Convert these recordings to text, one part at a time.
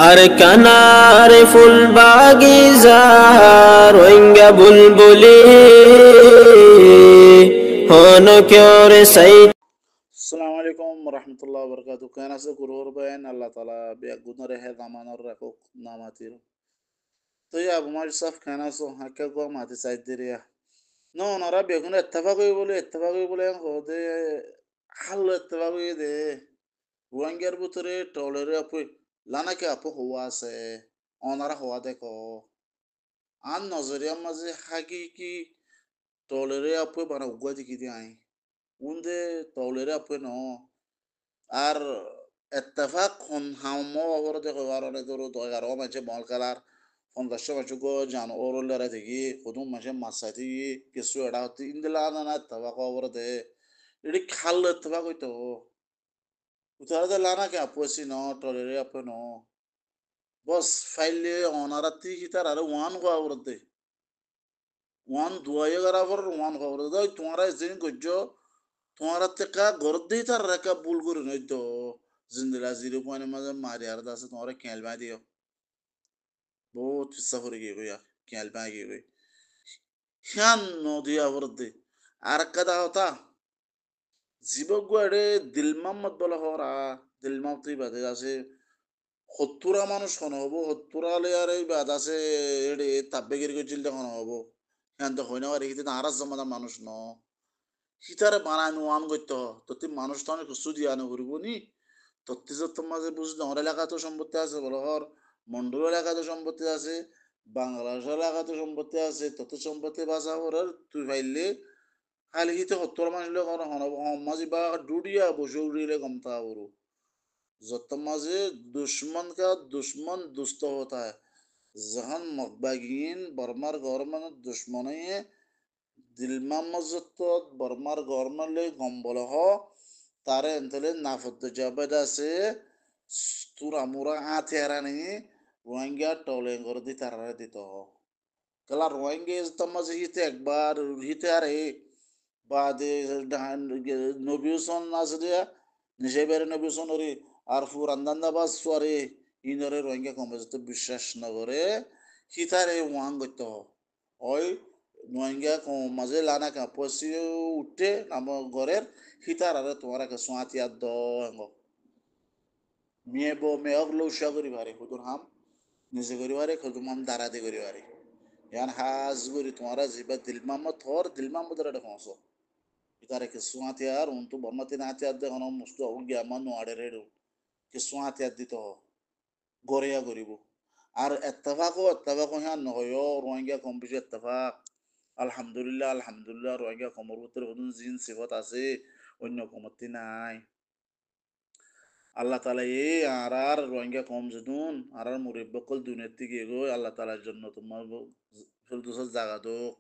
আর কানার ফুল বাগিজার রোহিঙ্গা বুলবুলি হন কেওরে সাই। আসসালামু আলাইকুম রহমতুল্লাহ বরকাতু কেন আছে গুরুর বেন আল্লাহ তালা বেগুন রেহে দামানোর রাখুক নামাতির তো আবু মার সাফ কেন আছো হাক্কা গো মাতি চাই দিরিয়া নো ওনারা বেগুন এত্তেফাক হই বলে হদে হাল্লো এত্তেফাক হই দে রোহিঙ্গার ভিতরে টলের আপু লানাকে আপু হওয়া আছে ওনারা হওয়া দেখো আর নজরিয়ার মাঝে হাকি কি টলের আপু বানা উগা দিকি দিয়ে আই উন্দে টলের আপু ন আর এত্তেফাক হন হামো অবরো দেখো আর অনেক দূর 11 মাসে বল খেলার 15 মাসে গো জান ওরলেরা থেকে কদম মাসে মাসা থেকে কিছু এটা হতে ইন্দিলা না এত্তেফাক অবরো দে এটি খাল এত্তেফাক হইতো উতারা দে লানা কে আপসি ন টলেরে আপে ন বস ফাইলে অনারাতি হিতার আর ওয়ান গো অবরো দে ওয়ান দুয়ায়ে গরা পর ওয়ান খবর দে তোমারা জিন গজ্জো তোমার থেকে গর্দেই তার রেখা ভুল করে নই তো জিন্দিলা 0 পয়েন্টের মাঝে মারি আর দাসে তোমার খেলবা দিও বহুত ইচ্ছা করে গিয়ে গইয়া খেলবা গিয়ে গই হিয়ান নদী আবরদে আর কাদা হতা জীবক গুয়াড়ে দিল মোহাম্মদ বলা হরা দিল তুই বাদে আছে 70 মানুষ কোন হবো 70 আলে আর এই বাদ আছে এড়ে তাব্বেগির গজিল কোন হবো হ্যাঁ তো হইনা আর এখানে আরাস জমানা মানুষ ন হিতারে বানায় নোয়ান করতে ততি মানুষ তো অনেক সুদি আনো করবো নি তত্তি যত মাঝে বুঝতে আমার এলাকা তো সম্পত্তি আছে বলো হর মন্ডল এলাকা তো সম্পত্তি আছে বাংলাদেশ এলাকা তো সম্পত্তি আছে তত সম্পত্তি বাঁচা করার তুই ফাইলে খালি হিতে 70 মানুষ লোক মাঝে বা ডুডিয়া বসে উড়িলে কমতা বড় যত মাঝে दुश्मन का दुश्मन दुस्त होता है जहां मकबागीन बर्मार गवर्नमेंट दुश्मन है দিলমা মজত বর্মার গরমালে গম্বল হ তারে এন্তলে নাফত জাবেদ আছে তুরা মুরা আতে হারানি রোহিঙ্গা টলে করে দি তারারে দিত কালা রোহিঙ্গা তমাজ হিতে একবার হিতে আরে বাদে নবিউসন নাজরিয়া নিশেবের নবিউসন ওরে আর ফুর আন্দান্দা বাস সোয়ারে ইনরে রোহিঙ্গা কমজত বিশ্বাস না করে হিতারে ওয়াং গত ওই নোয়াঙ্গা মাঝে লানা কা পসি উঠে নাম ঘরের হিতার আরে তোমার একটা সোঁয়াতি আর মেয়ে বউ মেয়ে হক লৌসা করি পারে হুদুর হাম নিজে করি পারে খুদুম হাম দাঁড়াতে করি পারে ইয়ান হাজ করি তোমারা জিবা দিলমাম্মদ থর দিলমাম্মদের একটা ফসল ইতারে কে সোঁয়াতি আর উন্তু বর্মাতি নাতি আর দেখো মুস্ত গিয়া মানু আড়ে রেডু কে সোঁয়াতি আর দিত গড়িয়া করিব আর এত্তেফাকও হ্যাঁ নহয় রোহিঙ্গা কম বেশি এত্তেফাক আলহামদুলিল্লাহ রোহিঙ্গা কমর ভিতরে জিন সিফত আছে অন্য কমতি নাই আল্লাহ তালা এই আর রোহিঙ্গা কম যদুন আর মুরিব্বকল দুনিয়ার থেকে গো আল্লাহ তালার জন্য তোমার ফিরদৌসের জাগা দোক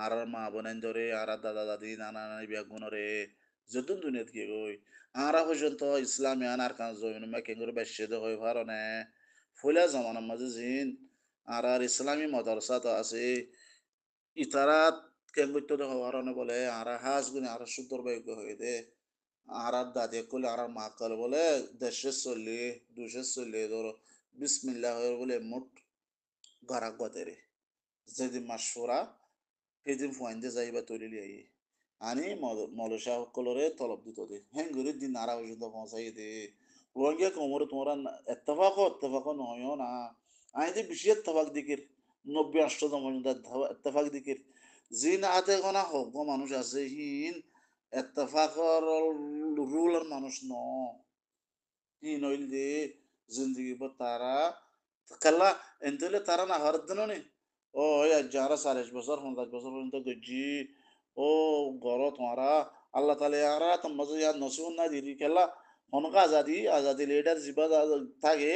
আর মা বোনেন ধরে আর দাদা দাদি নানা নানি বিয়া গুণরে যদুন দুনিয়াত গিয়ে গই আরা পর্যন্ত ইসলামী আনার কাজ জমিন কেঙ্গুর বেশে হয়ে পারনে ফলে জমানার মাঝে জিন আর ইসলামী মদরসা তো আছে ইতারা কেঙ্গুর তো হওয়ার বলে আর হাজ গুনে আর সুন্দর ভাগ্য হয়ে দে আর দাদি করলে আর মা কলে বলে 150 200 ধরো বিসমিল্লাহ বলে মোট গারাক গতেরে যেদিন মাসুরা সেদিন ফুয়াইন্দে যাইবা তৈরি লিয়াই আনি মলসা সকলরে তলব দিত দে হেঙ্গুরি দিন নারা পর্যন্ত পৌঁছাই দে রোহিঙ্গা কোমরে তোমরা এত্তেফাক নয় না আই যে বেশি এত্তেফাক দিকের 90-80 পর্যন্ত এত্তেফাক দিকের জিন আতে কোনা হোক মানুষ আছে হিন এত্তেফাকর রুলার মানুষ ন হিন হইল দে জিন্দগি পর তারা কাল্লা এনতলে তারা না হওয়ার দিন নি ও যারা 40 বছর 50 বছর পর্যন্ত গজি ও গর তোমারা আল্লাহ তালে আরা তোমার ইয়ার নসিব না দিদি খেলা হনকা আজাদি লিডার জিবা থাকে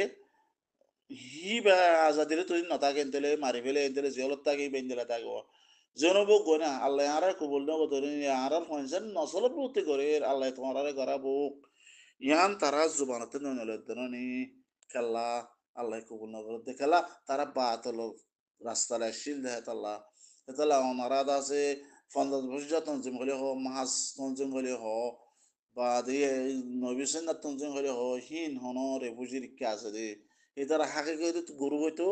হি বা আজাদিরে তুই নথাকে এনতলে মারি ফেলে এনতলে জিয়লত থাকে বেঞ্জেলা থাকবো জনব গনা আল্লাহ আরা কবুল না বদরে আরা ফনসেন নসল প্রতি করে আল্লাহ তোমার গরা বুক ইয়ান তারা জুবানতে নলদনি খেলা আল্লাহ কবুল না করে খেলা তারা বাতল রাস্তায় শিল দেয় তাল্লা তালা অনারাদ আছে 50 বছর তঞ্জিম হলে হ মাহাজ তঞ্জিম হলে হ বা দিয়ে নবী সন্ন্যাত তঞ্জিম হলে হ হিন হন রেফুজির কে আছে রে ইতারা হাকে গইতো গরু হইতো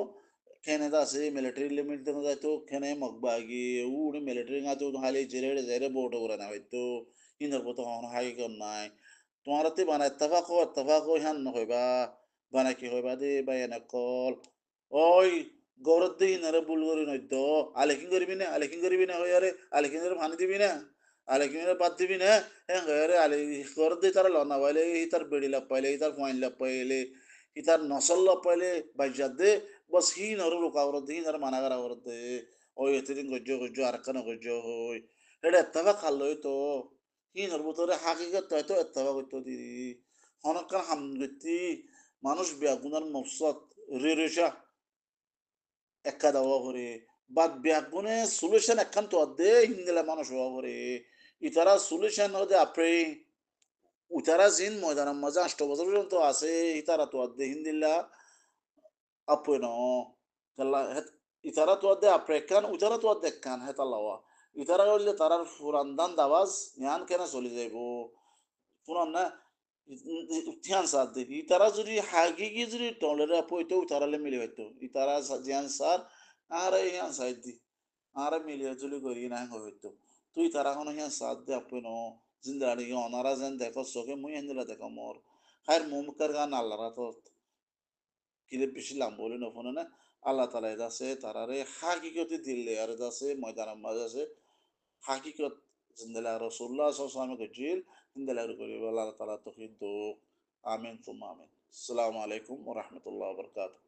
কেনেদা আছে মিলিটারি লিমিট দেন যাইতো কেনে মগবাগি উড়ে মিলিটারি গাতো হালি জেরে জেরে বোটো করে না হইতো ইনার পতো হন হাই কর নাই তোমারতে বানা ইত্তেফাক হান হইবা বানা কি হইবা দে বা এনে কল ওই গরত দি ইনারে বুল করি নইতো আলেকিন করবি না হইয়ারে আলেকিন ভানি দিবি না আলেকিন বাদ দিবি না হ্যাঁ হইয়ারে আলে গরত দি তারা লনা পাইলে তার বেড়ি লাভ পাইলে তার পয়েন্ট লাভ পাইলে ইতার নসল পাইলে বাইজাত দে বস হি নর রুকাওরত হি নর মানাগার আওরত দে ওই এতদিন গজ্জ আরকানা গজ্জ হই এটা এত্তাফা খাল্লই তো হি নর বুতরে হাকিকত তো এত এত্তাফা করতো দিদি হনকান হাম গতি মানুষ বিয়াগুনার মফসত রেরেশা একা দাওয়া করে বাদ বিয়াগুনে সলিউশন একখান তো দে হিন্দিলা মানুষ হওয়া করে ইতারা সলিউশন হতে আপনি উতারা জিন ময়দানের মাঝে ৮ বছর পর্যন্ত আছে ইতারা তো দে হিন্দিল্লা Appueno kala het itara tuadde aprekan utara tuadde kan hetalawa itara golle tarar furandan davaz nyan kena চলি যাইবো পুরান না ধ্যান সার দিবি ইতারা যদি হাগিগি যদি টলেরে আপইতো উতারালে মিলি হইতো ইতারা ধ্যান সার আর ইয়ান সাইড দি আর মিলিয়ে জুলি করি না হইতো তুই তারা কোনো ইয়ান সার দে আপইনো জিন্দাড়ি অনারা যেন দেখো চোখে মুই হেন্দিলা দেখো মোর খায়ের মুমকার গান আল্লাহরা তো কিরে বেশি লাম্বলি নফনে না আল্লাহ তালা আছে তারারে হাকিকতি দিল্লে আর আছে ময়দানের মাঝে আছে হাকিকত জিন্দালা রসুল্লাহ সাল্লামে গজিল জিন্দালা করি আল্লাহ তালা তহিদ আমিন তুম আমিন আসসালামু আলাইকুম ওয়া রাহমাতুল্লাহি ওয়া বারাকাতুহু